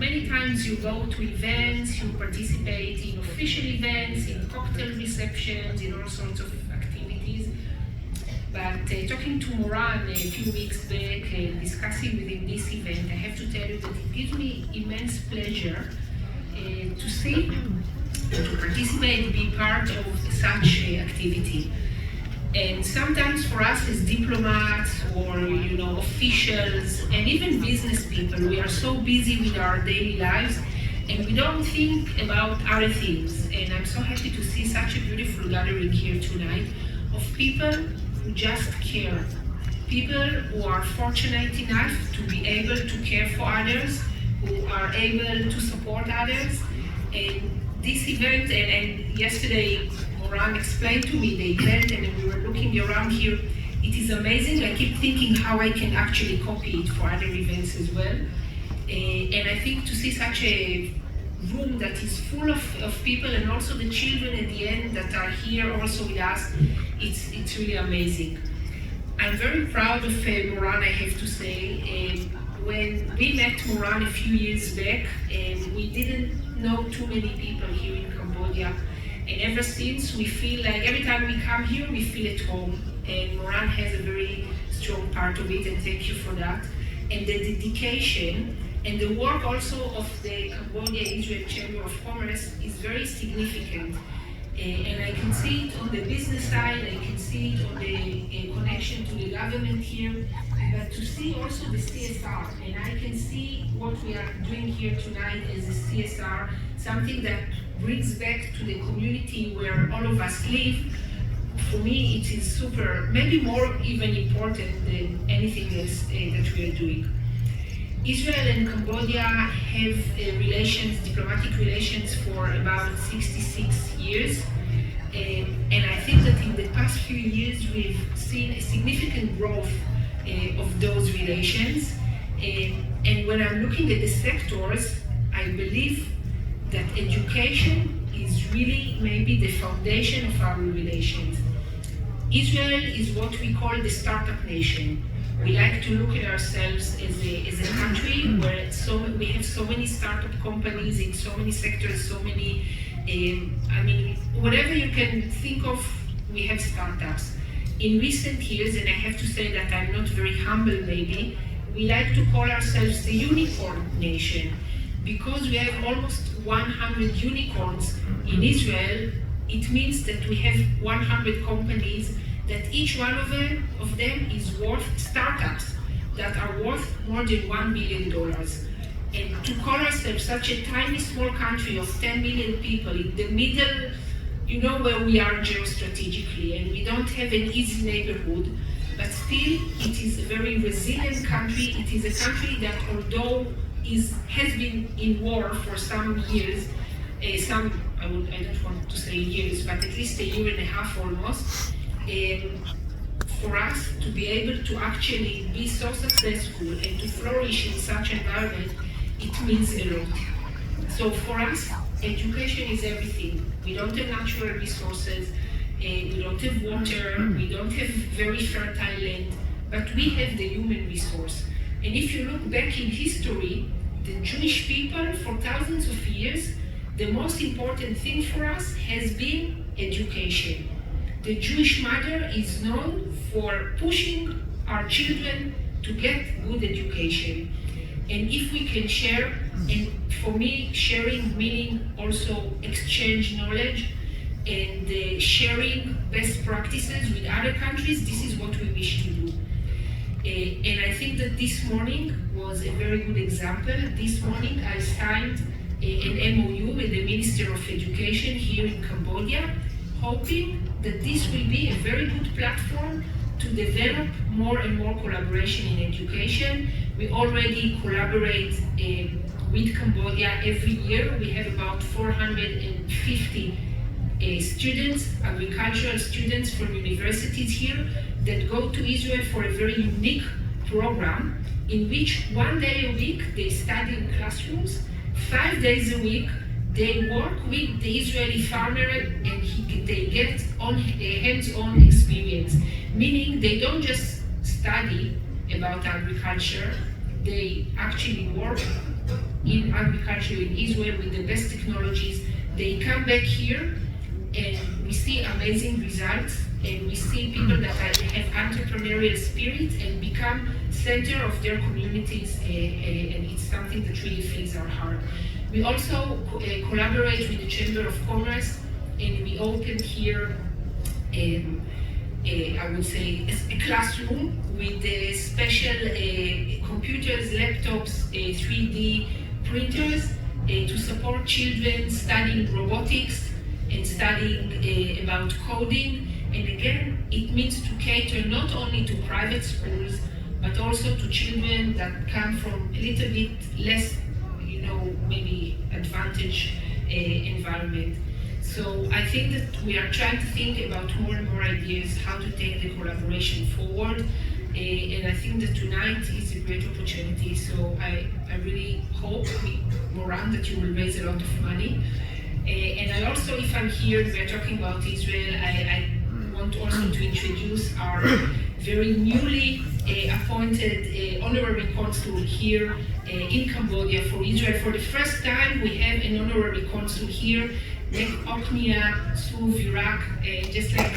many times you go to events, you participate in official events, in cocktail receptions, in all sorts of activities. But talking to Moran a few weeks back, discussing with him this event, I have to tell you that it gives me immense pleasure to see, to participate, be part of such activity. And sometimes for us as diplomats or officials and even business people, we are so busy with our daily lives and we don't think about other things. And I'm so happy to see such a beautiful gathering here tonight of people who just care. People who are fortunate enough to be able to care for others, who are able to support others. And this event, and yesterday Moran explained to me the event, and we were looking around here. It is amazing. I keep thinking how I can actually copy it for other events as well. And I think to see such a room that is full of people, and also the children at the end that are here also with us, it's really amazing. I'm very proud of Moran, I have to say. When we met Moran a few years back, we didn't know too many people here in Cambodia. And ever since, we feel like every time we come here, we feel at home. And Moran has a very strong part of it, and thank you for that. And the dedication and the work also of the Cambodia-Israel Chamber of Commerce is very significant. And I can see it on the business side, I can see it on the connection to the government here, but to see also the CSR, and I can see what we are doing here tonight as a CSR, something that brings back to the community where all of us live. For me, it is super, maybe more even important than anything else that we are doing. Israel and Cambodia have diplomatic relations for about 66 years. And I think that in the past few years, we've seen a significant growth of those relations. And when I'm looking at the sectors, I believe that education is really maybe the foundation of our relations. Israel is what we call the startup nation. We like to look at ourselves as a country where we have so many startup companies in so many sectors, so many, whatever you can think of, we have startups. In recent years, and I have to say that I'm not very humble maybe, we like to call ourselves the unicorn nation. Because we have almost 100 unicorns in Israel, it means that we have 100 companies that each one of them is worth startups that are worth more than $1 billion. And to call ourselves such a tiny small country of 10 million people in the middle, where we are geostrategically, and we don't have an easy neighborhood, but still it is a very resilient country. It is a country that although has been in war for some years, I don't want to say years, but at least a year and a half almost, for us to be able to actually be so successful and to flourish in such an environment, it means a lot. So for us, education is everything. We don't have natural resources, we don't have water, we don't have very fertile land, but we have the human resource. And if you look back in history, the Jewish people for thousands of years, the most important thing for us has been education. The Jewish mother is known for pushing our children to get good education. And if we can share, and for me, sharing meaning also exchange knowledge and sharing best practices with other countries, this is what we wish to do. And I think that this morning was a very good example. This morning I signed an MOU with the Minister of Education here in Cambodia, hoping that this will be a very good platform to develop more and more collaboration in education. We already collaborate with Cambodia every year. We have about 450 students, agricultural students from universities here that go to Israel for a very unique program in which 1 day a week they study in classrooms, 5 days a week they work with the Israeli farmer and they get hands-on experience, meaning they don't just study about agriculture, they actually work in agriculture in Israel with the best technologies. They come back here and we see amazing results, and we see people that have entrepreneurial spirit and become center of their communities, and it's something that really fills our heart. We also collaborate with the Chamber of Commerce, and we opened here I would say a classroom with special computers, laptops, 3D printers to support children studying robotics and studying about coding. And again, it means to cater not only to private schools, but also to children that come from a little bit less, maybe advantaged environment. So I think that we are trying to think about more and more ideas how to take the collaboration forward. And I think that tonight is a great opportunity. So I really hope, Moran, that you will raise a lot of money. And I also, if I'm here, we're talking about Israel, I want also to introduce our very newly appointed honorary consul here in Cambodia for Israel. For the first time, we have an honorary consul here, Nek Oknia Su Virak, just like